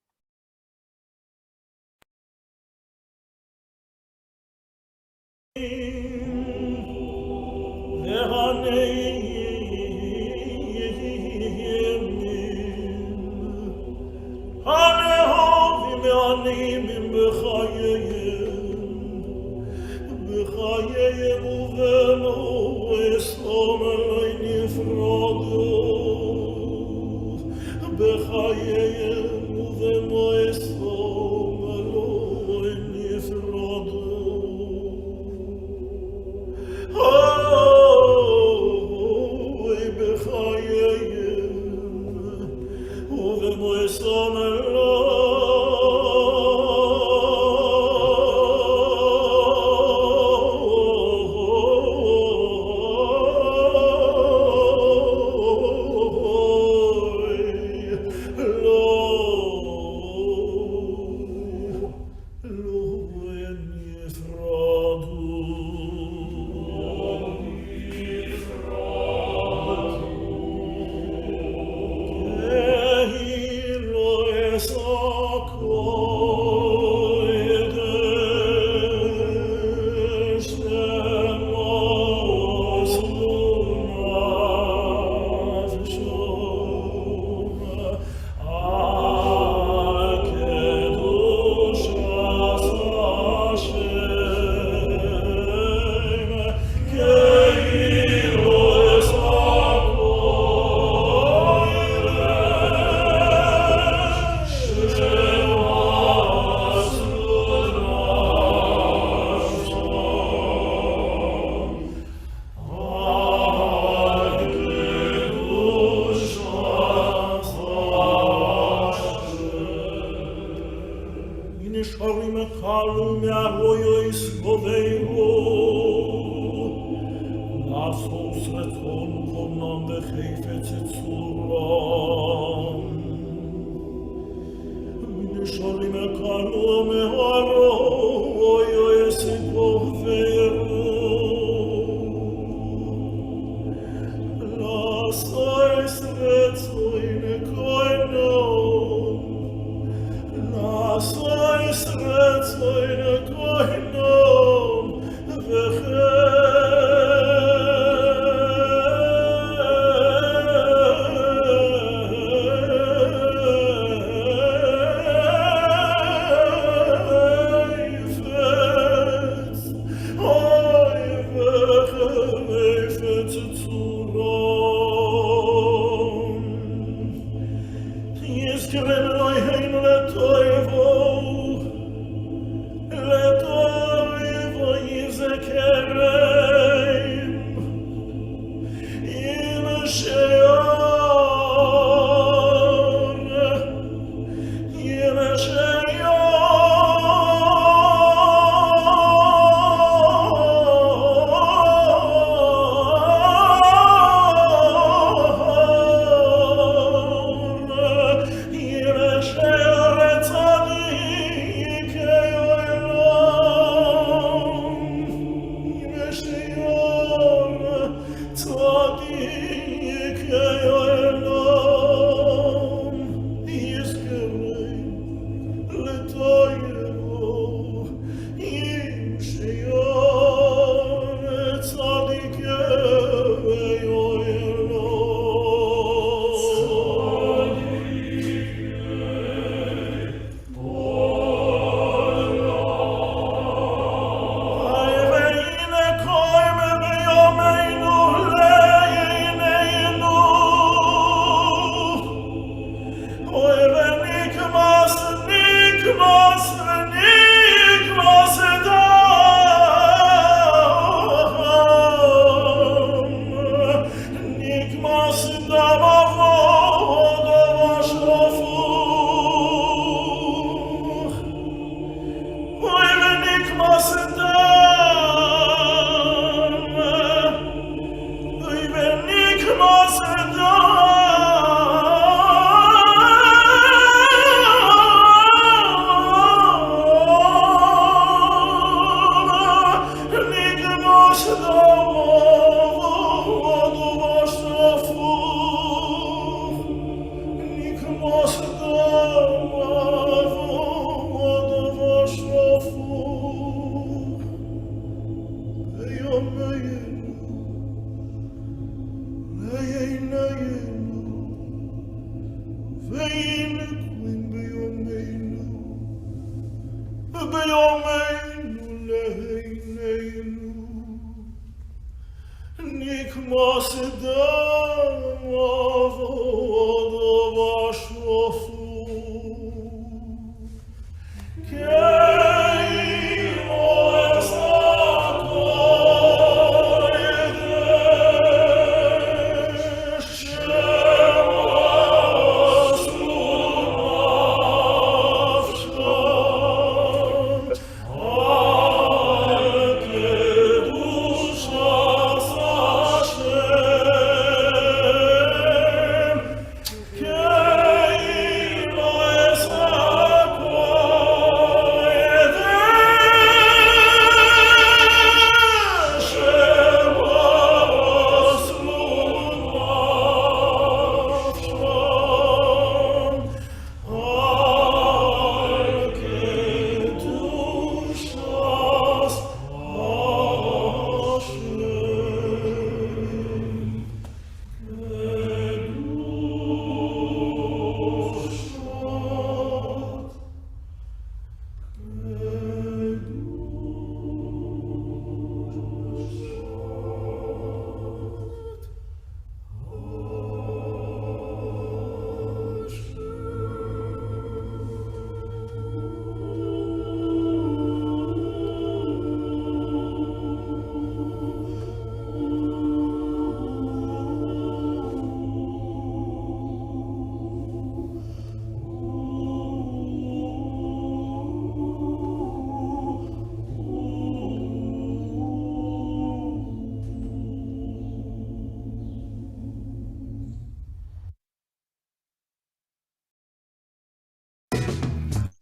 Let ביומנו לעינינו, נקמוס דם עבוד ובשופו,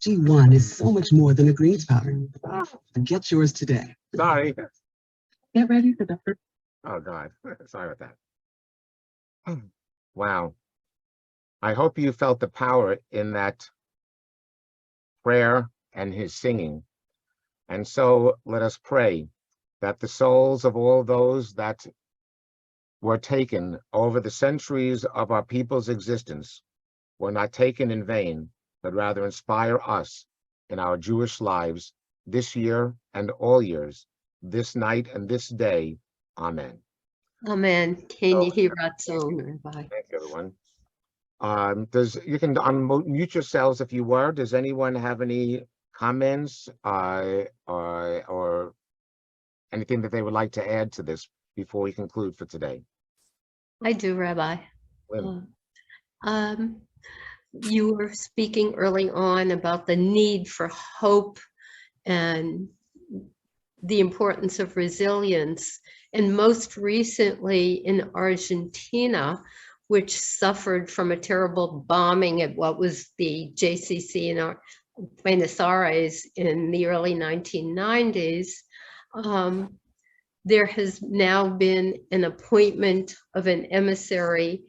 G1 is so much more than a greens powder. Get yours today. Sorry. Get ready for the first. Oh, God. Sorry about that. Wow. I hope you felt the power in that prayer and his singing. And so let us pray that the souls of all those that were taken over the centuries of our people's existence were not taken in vain, but rather inspire us in our Jewish lives this year and all years, this night and this day. Amen. Amen. Can you hear Ratzon, Rabbi? Thank you, everyone. You can unmute yourselves if you were. Does anyone have any comments or anything that they would like to add to this before we conclude for today? I do, Rabbi. You were speaking early on about the need for hope and the importance of resilience. And most recently in Argentina, which suffered from a terrible bombing at what was the JCC in Buenos Aires in the early 1990s, there has now been an appointment of an emissary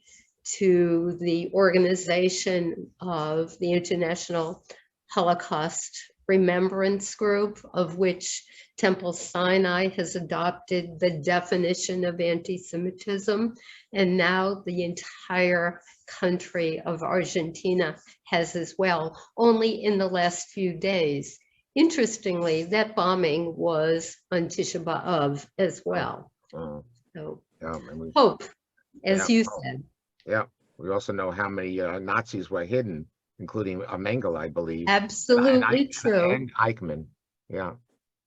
to the organization of the International Holocaust Remembrance Group, of which Temple Sinai has adopted the definition of anti-Semitism, and now the entire country of Argentina has as well, only in the last few days. Interestingly, that bombing was on Tisha B'Av as well. So hope, as you said. Yeah, we also know how many Nazis were hidden, including Mengele, I believe. Absolutely true. And Eichmann. Yeah.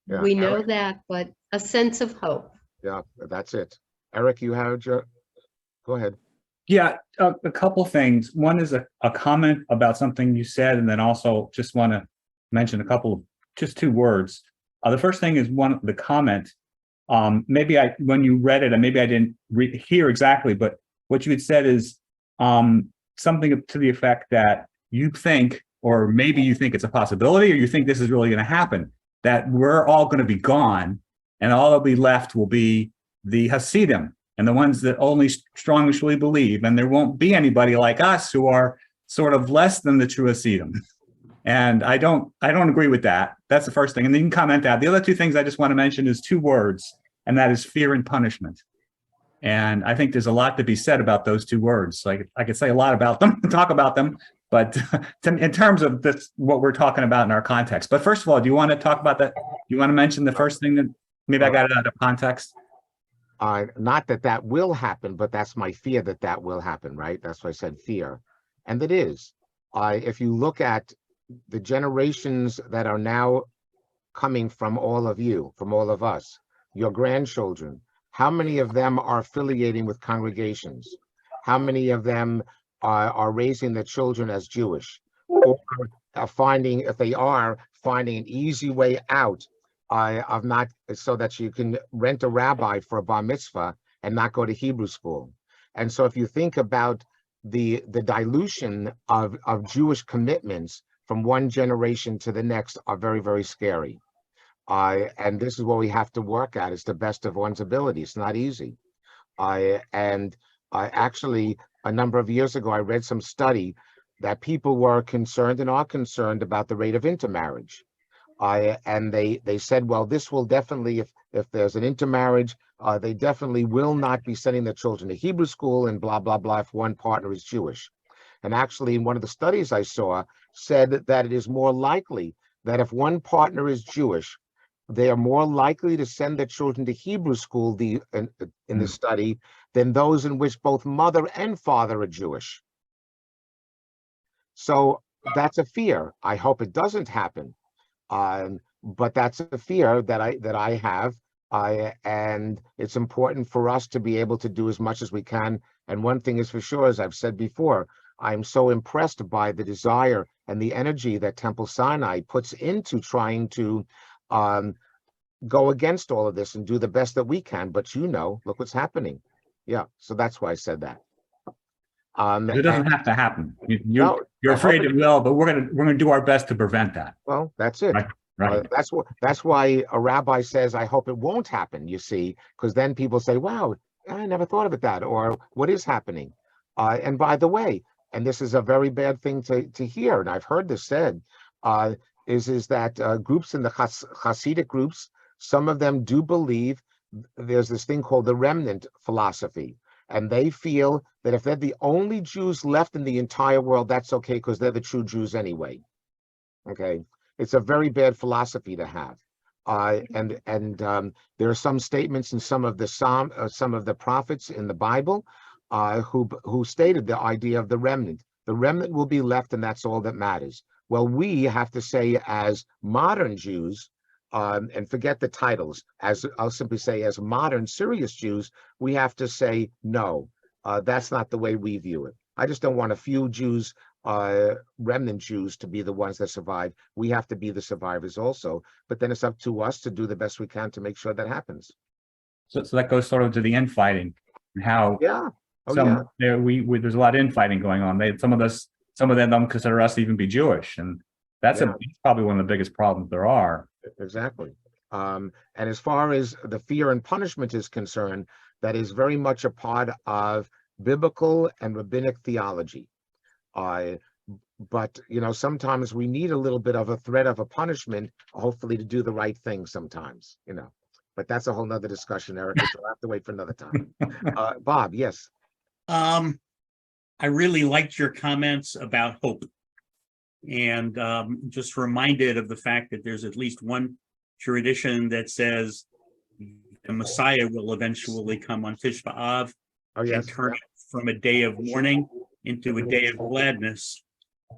We know that, but a sense of hope. Yeah, that's it. Eric, you had your, go ahead. Yeah, a couple things. One is a comment about something you said, and then also just want to mention a couple of, just two words. The first thing is the comment. Maybe when you read it, and maybe I didn't hear exactly, but what you had said is something to the effect that you think, or maybe you think it's a possibility, or you think this is really going to happen, that we're all going to be gone, and all that'll be left will be the Hasidim, and the ones that only strongly believe, and there won't be anybody like us who are sort of less than the true Hasidim. And I don't agree with that. That's the first thing. And then you can comment that. The other two things I just want to mention is two words, and that is fear and punishment. And I think there's a lot to be said about those two words. Like I could say a lot about them, talk about them, but in terms of this, what we're talking about in our context. But first of all, do you want to talk about that? Do you want to mention the first thing that maybe I got it out of context? Not that that will happen, but that's my fear that that will happen, right? That's why I said fear. And it is. If you look at the generations that are now coming from all of you, from all of us, your grandchildren, how many of them are affiliating with congregations? How many of them are raising their children as Jewish? Or are finding, if they are, finding an easy way out of not, so that you can rent a rabbi for a bar mitzvah and not go to Hebrew school. And so if you think about the dilution of Jewish commitments from one generation to the next are very, very scary. And this is what we have to work at, is the best of one's ability. It's not easy. Actually, a number of years ago, I read some study that people were concerned and are concerned about the rate of intermarriage. And they said, well, this will definitely, if there's an intermarriage, they definitely will not be sending their children to Hebrew school and blah, blah, blah, if one partner is Jewish. And actually, in one of the studies I saw, said that it is more likely that if one partner is Jewish, they are more likely to send their children to Hebrew school in the study than those in which both mother and father are Jewish. So that's a fear. I hope it doesn't happen. But that's a fear that I have. And it's important for us to be able to do as much as we can. And one thing is for sure, as I've said before, I'm so impressed by the desire and the energy that Temple Sinai puts into trying to go against all of this and do the best that we can. But look what's happening. Yeah, so that's why I said that. It doesn't have to happen. You're afraid it will, but we're gonna do our best to prevent that. Well, that's it. Right. That's why a rabbi says, I hope it won't happen, you see, because then people say, wow, I never thought of it that, or what is happening? And by the way, and this is a very bad thing to hear, and I've heard this said, is that groups in the Hasidic groups, some of them do believe there's this thing called the remnant philosophy. And they feel that if they're the only Jews left in the entire world, that's okay, because they're the true Jews anyway. Okay, it's a very bad philosophy to have. And there are some statements in some of the prophets in the Bible who stated the idea of the remnant. The remnant will be left, and that's all that matters. Well, we have to say, as modern Jews, and forget the titles, as I'll simply say, as modern serious Jews, we have to say, no, that's not the way we view it. I just don't want a few Jews, remnant Jews, to be the ones that survive. We have to be the survivors also, but then it's up to us to do the best we can to make sure that happens. So that goes sort of to the infighting and how there's a lot of infighting going on. Some of them don't consider us to even be Jewish, and that's probably one of the biggest problems there are. Exactly. And as far as the fear and punishment is concerned, that is very much a part of biblical and rabbinic theology. But sometimes we need a little bit of a threat of a punishment, hopefully, to do the right thing sometimes, but that's a whole nother discussion, Eric, which we'll have to wait for another time. Bob, yes. I really liked your comments about hope. And just reminded of the fact that there's at least one tradition that says the Messiah will eventually come on Tisha B'Av and turn it from a day of mourning into a day of gladness.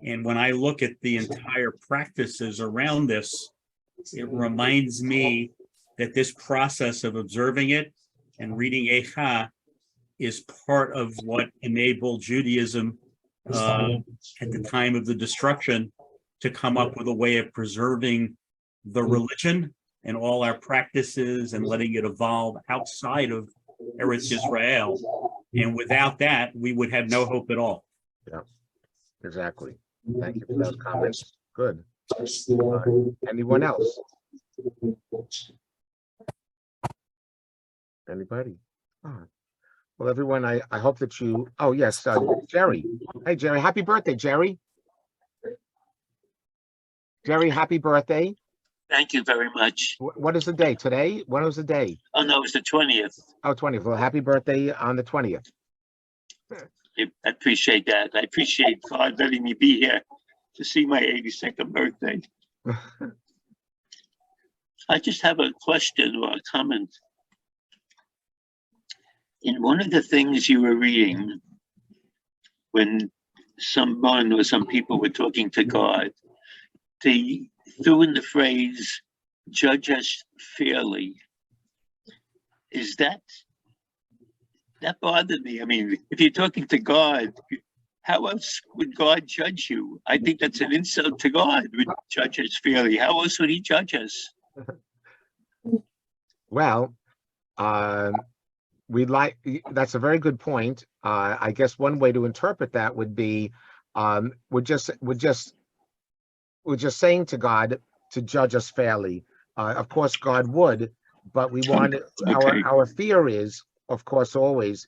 And when I look at the entire practices around this, it reminds me that this process of observing it and reading Eicha is part of what enabled Judaism at the time of the destruction to come up with a way of preserving the religion and all our practices and letting it evolve outside of Eretz Israel. And without that, we would have no hope at all. Yeah, exactly. Thank you for those comments. Good. Anyone else? Anybody? Well, everyone, I hope that you, yes, Jerry. Hey, Jerry, happy birthday, Jerry. Jerry, happy birthday. Thank you very much. What is the day today? When was the day? Oh, no, it's the 20th. Oh, 20th. Well, happy birthday on the 20th. I appreciate that. I appreciate God letting me be here to see my 82nd birthday. I just have a question or a comment. In one of the things you were reading, when someone or some people were talking to God, they threw in the phrase, judge us fairly. Is that bothered me? I mean, if you're talking to God, how else would God judge you? I think that's an insult to God, would judge us fairly. How else would he judge us? Well, that's a very good point. I guess one way to interpret that would be, we're just saying to God to judge us fairly. Of course, God would, but we want our fear is, of course, always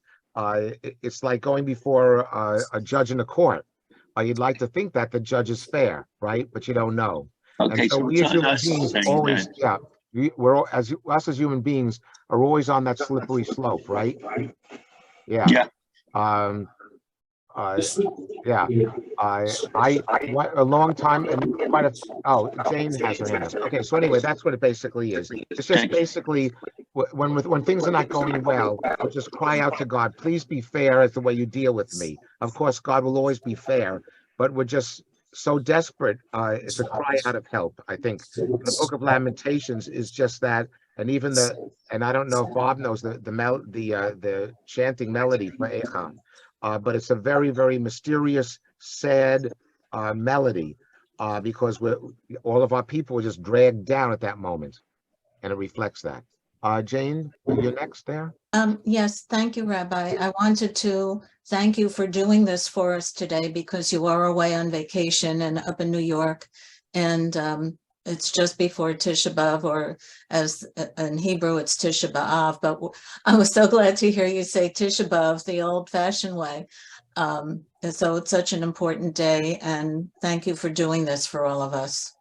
it's like going before a judge in a court. You'd like to think that the judge is fair, right? But you don't know. Okay, and so we as human beings always, us as human beings are always on that slippery slope, right? Yeah. I a long time and Jane has her hand up. Okay, so anyway, that's what it basically is. It's just basically when things are not going well, we'll just cry out to God, please be fair as the way you deal with me. Of course, God will always be fair, but we're just so desperate. It's a cry out of help. I think the Book of Lamentations is just that, and even and I don't know if Bob knows the chanting melody for Echam. But it's a very, very mysterious, sad melody because all of our people were just dragged down at that moment, and it reflects that. Jane, you're next there. Yes, thank you, Rabbi. I wanted to thank you for doing this for us today because you are away on vacation and up in New York, and it's just before Tisha B'Av, or as in Hebrew, it's Tisha B'Av, but I was so glad to hear you say Tisha B'Av the old-fashioned way. So it's such an important day, and thank you for doing this for all of us.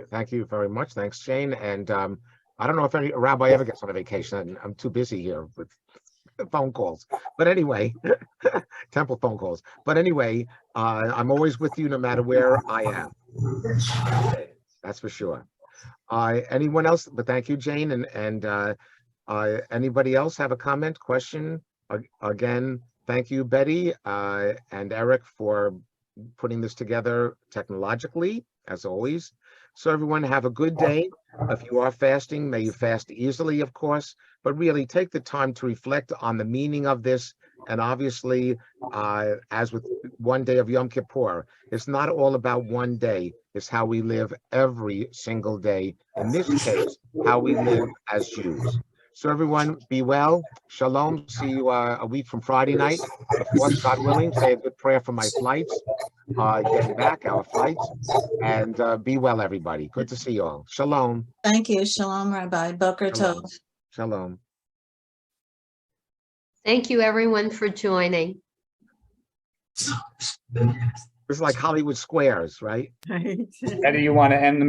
Thank you very much. Thanks, Jane. And I don't know if any rabbi ever gets on a vacation. I'm too busy here with phone calls. But anyway, temple phone calls. But anyway, I'm always with you no matter where I am. That's for sure. Anyone else? But thank you, Jane. And anybody else have a comment, question? Again, thank you, Betty and Eric, for putting this together technologically, as always. So everyone have a good day. If you are fasting, may you fast easily, of course, but really take the time to reflect on the meaning of this. And obviously, as with one day of Yom Kippur, it's not all about one day. It's how we live every single day. In this case, how we live as Jews. So everyone, be well. Shalom. See you a week from Friday night. Of course, God willing, say a good prayer for my flights, getting back, our flights. And be well, everybody. Good to see you all. Shalom. Thank you. Shalom, Rabbi. Boker Tov. Shalom. Thank you, everyone, for joining. It's like Hollywood Squares, right? Eddie, you want to end the